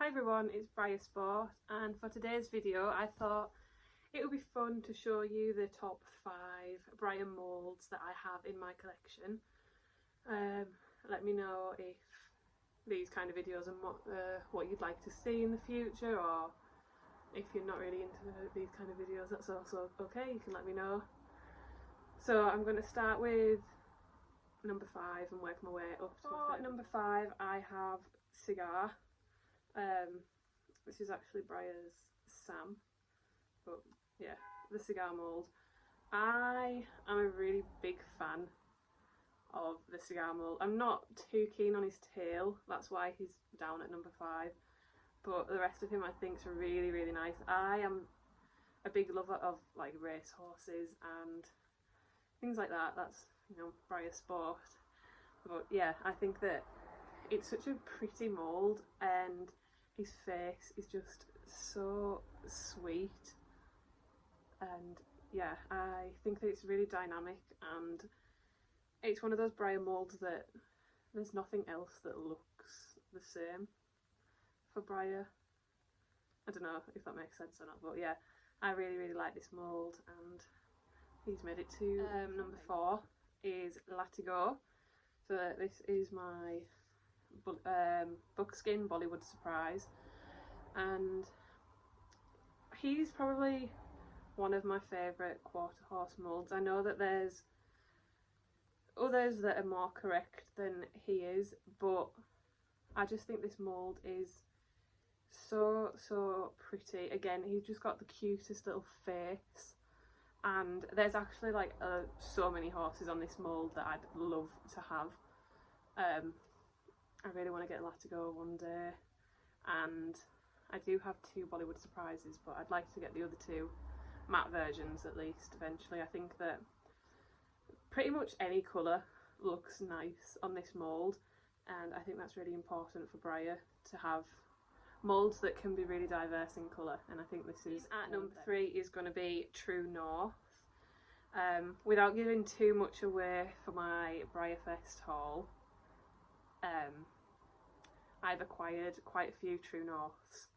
Hi everyone, it's BreyerSport, and for today's video I thought it would be fun to show you the top 5 Breyer moulds that I have in my collection. Let me know if these kind of videos are what you'd like to see in the future, or if you're not really into these kind of videos, that's also okay, you can let me know. So I'm going to start with number 5 and work my way up to my number 5. I have Cigar. This is actually Breyer's Sam, but yeah, the cigar mould. I am a really big fan of the cigar mould. I'm not too keen on his tail, that's why he's down at number 5, but the rest of him I think is really nice. I am a big lover of like race horses and things like that. That's, you know, BreyerSport. But yeah, I think that it's such a pretty mould, and his face is just so sweet, and yeah, I think that it's really dynamic, and it's one of those Breyer moulds that there's nothing else that looks the same for Breyer. I don't know if that makes sense or not, but yeah, I really like this mould, and he's made it to number 4 is Latigo. So this is my buckskin Bollywood surprise, and he's probably one of my favourite quarter horse moulds. I know that there's others that are more correct than he is, but I just think this mould is so pretty. Again, he's just got the cutest little face, and there's actually like so many horses on this mould that I'd love to have. I really want to get Latigo one day, and I do have 2 Bollywood surprises, but I'd like to get the other 2 matte versions at least eventually. I think that pretty much any colour looks nice on this mould, and I think that's really important for Breyer to have moulds that can be really diverse in colour, and I think this is at number 3 is going to be True North. Without giving too much away for my BreyerFest haul, I've acquired quite a few True Norths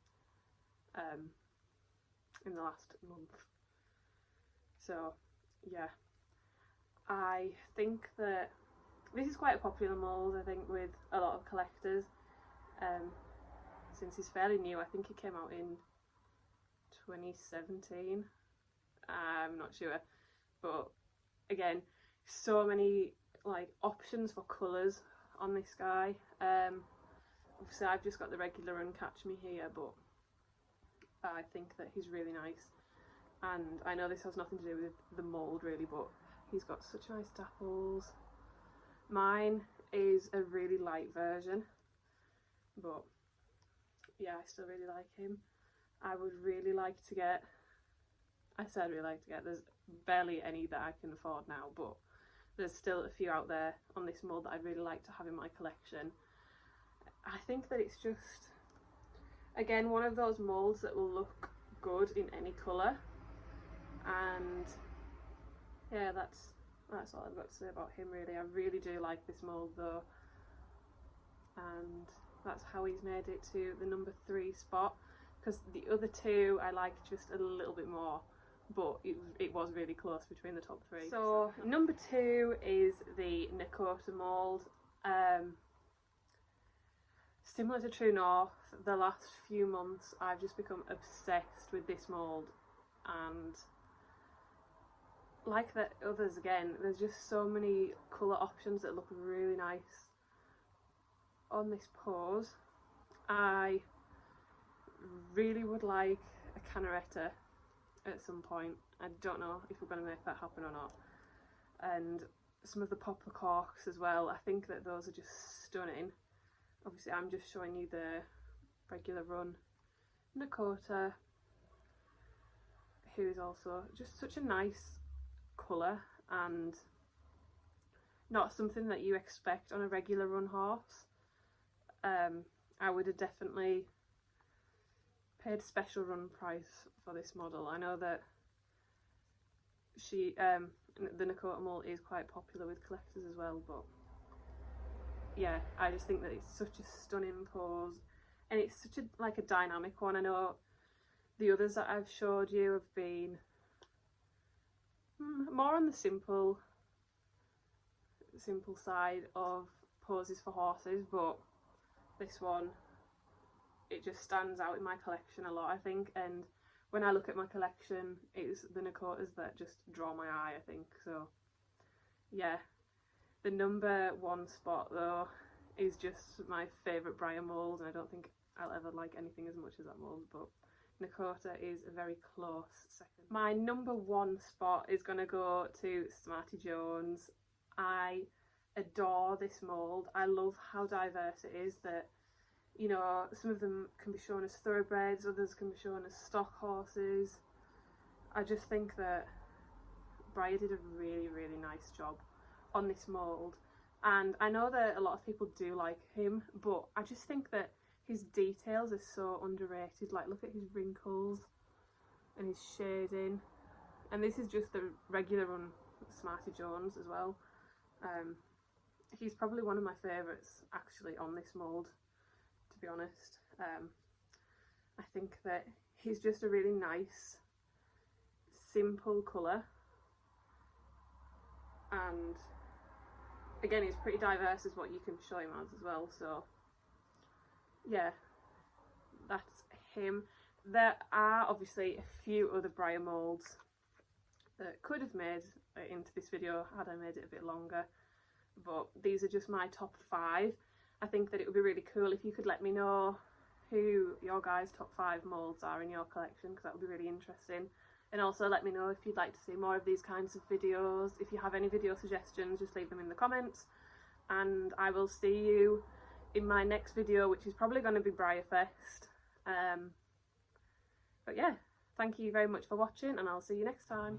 in the last month. So yeah, I think that this is quite a popular mould, I think, with a lot of collectors. Since he's fairly new, I think he came out in 2017. I'm not sure, but again, so many like options for colours on this guy. Obviously I've just got the regular and Catch Me here, but I think that he's really nice, and I know this has nothing to do with the mould really, but he's got such nice dapples. Mine is a really light version, but yeah, I still really like him. I would really like to get, there's barely any that I can afford now, but there's still a few out there on this mould that I'd really like to have in my collection. I think that it's just, again, one of those moulds that will look good in any colour, and yeah, that's all I've got to say about him really. I really do like this mould though, and that's how he's made it to the number 3 spot, because the other 2 I like just a little bit more, but it was really close between the top 3. So number 2 is the Nakota mould. Similar to True North, the last few months I've just become obsessed with this mould, and like the others again, there's just so many colour options that look really nice on this pose. I really would like a Canoretta at some point. I don't know if we're going to make that happen or not, and some of the poplar corks as well. I think that those are just stunning. Obviously I'm just showing you the regular run Nakota, who is also just such a nice colour, and not something that you expect on a regular run horse. I would have definitely paid special run price for this model. I know that she the Nakota mould is quite popular with collectors as well, but yeah, I just think that it's such a stunning pose. and it's such a dynamic one. I know the others that I've showed you have been more on the simple side of poses for horses, but this one, it just stands out in my collection a lot, I think. And when I look at my collection, it's the Nakotas that just draw my eye, I think. So yeah, the number 1 spot though is just my favourite Breyer mould, and I don't think I'll ever like anything as much as that mould, but Nakota is a very close second. My number 1 spot is going to go to Smarty Jones. I adore this mould. I love how diverse it is, that, you know, some of them can be shown as thoroughbreds, others can be shown as stock horses. I just think that Breyer did a really, really nice job on this mould, and I know that a lot of people do like him, but I just think that his details are so underrated. Like, look at his wrinkles and his shading, and this is just the regular run Smarty Jones as well. He's probably one of my favourites actually on this mould, to be honest. I think that he's just a really nice, simple colour, and again, he's pretty diverse as what you can show him as well. So yeah, that's him. There are obviously a few other Breyer moulds that could have made it into this video had I made it a bit longer, but these are just my top 5. I think that it would be really cool if you could let me know who your guys' top 5 moulds are in your collection, because that would be really interesting. And also let me know if you'd like to see more of these kinds of videos. If you have any video suggestions, just leave them in the comments, and I will see you in my next video, which is probably going to be BreyerFest. But yeah, thank you very much for watching, and I'll see you next time.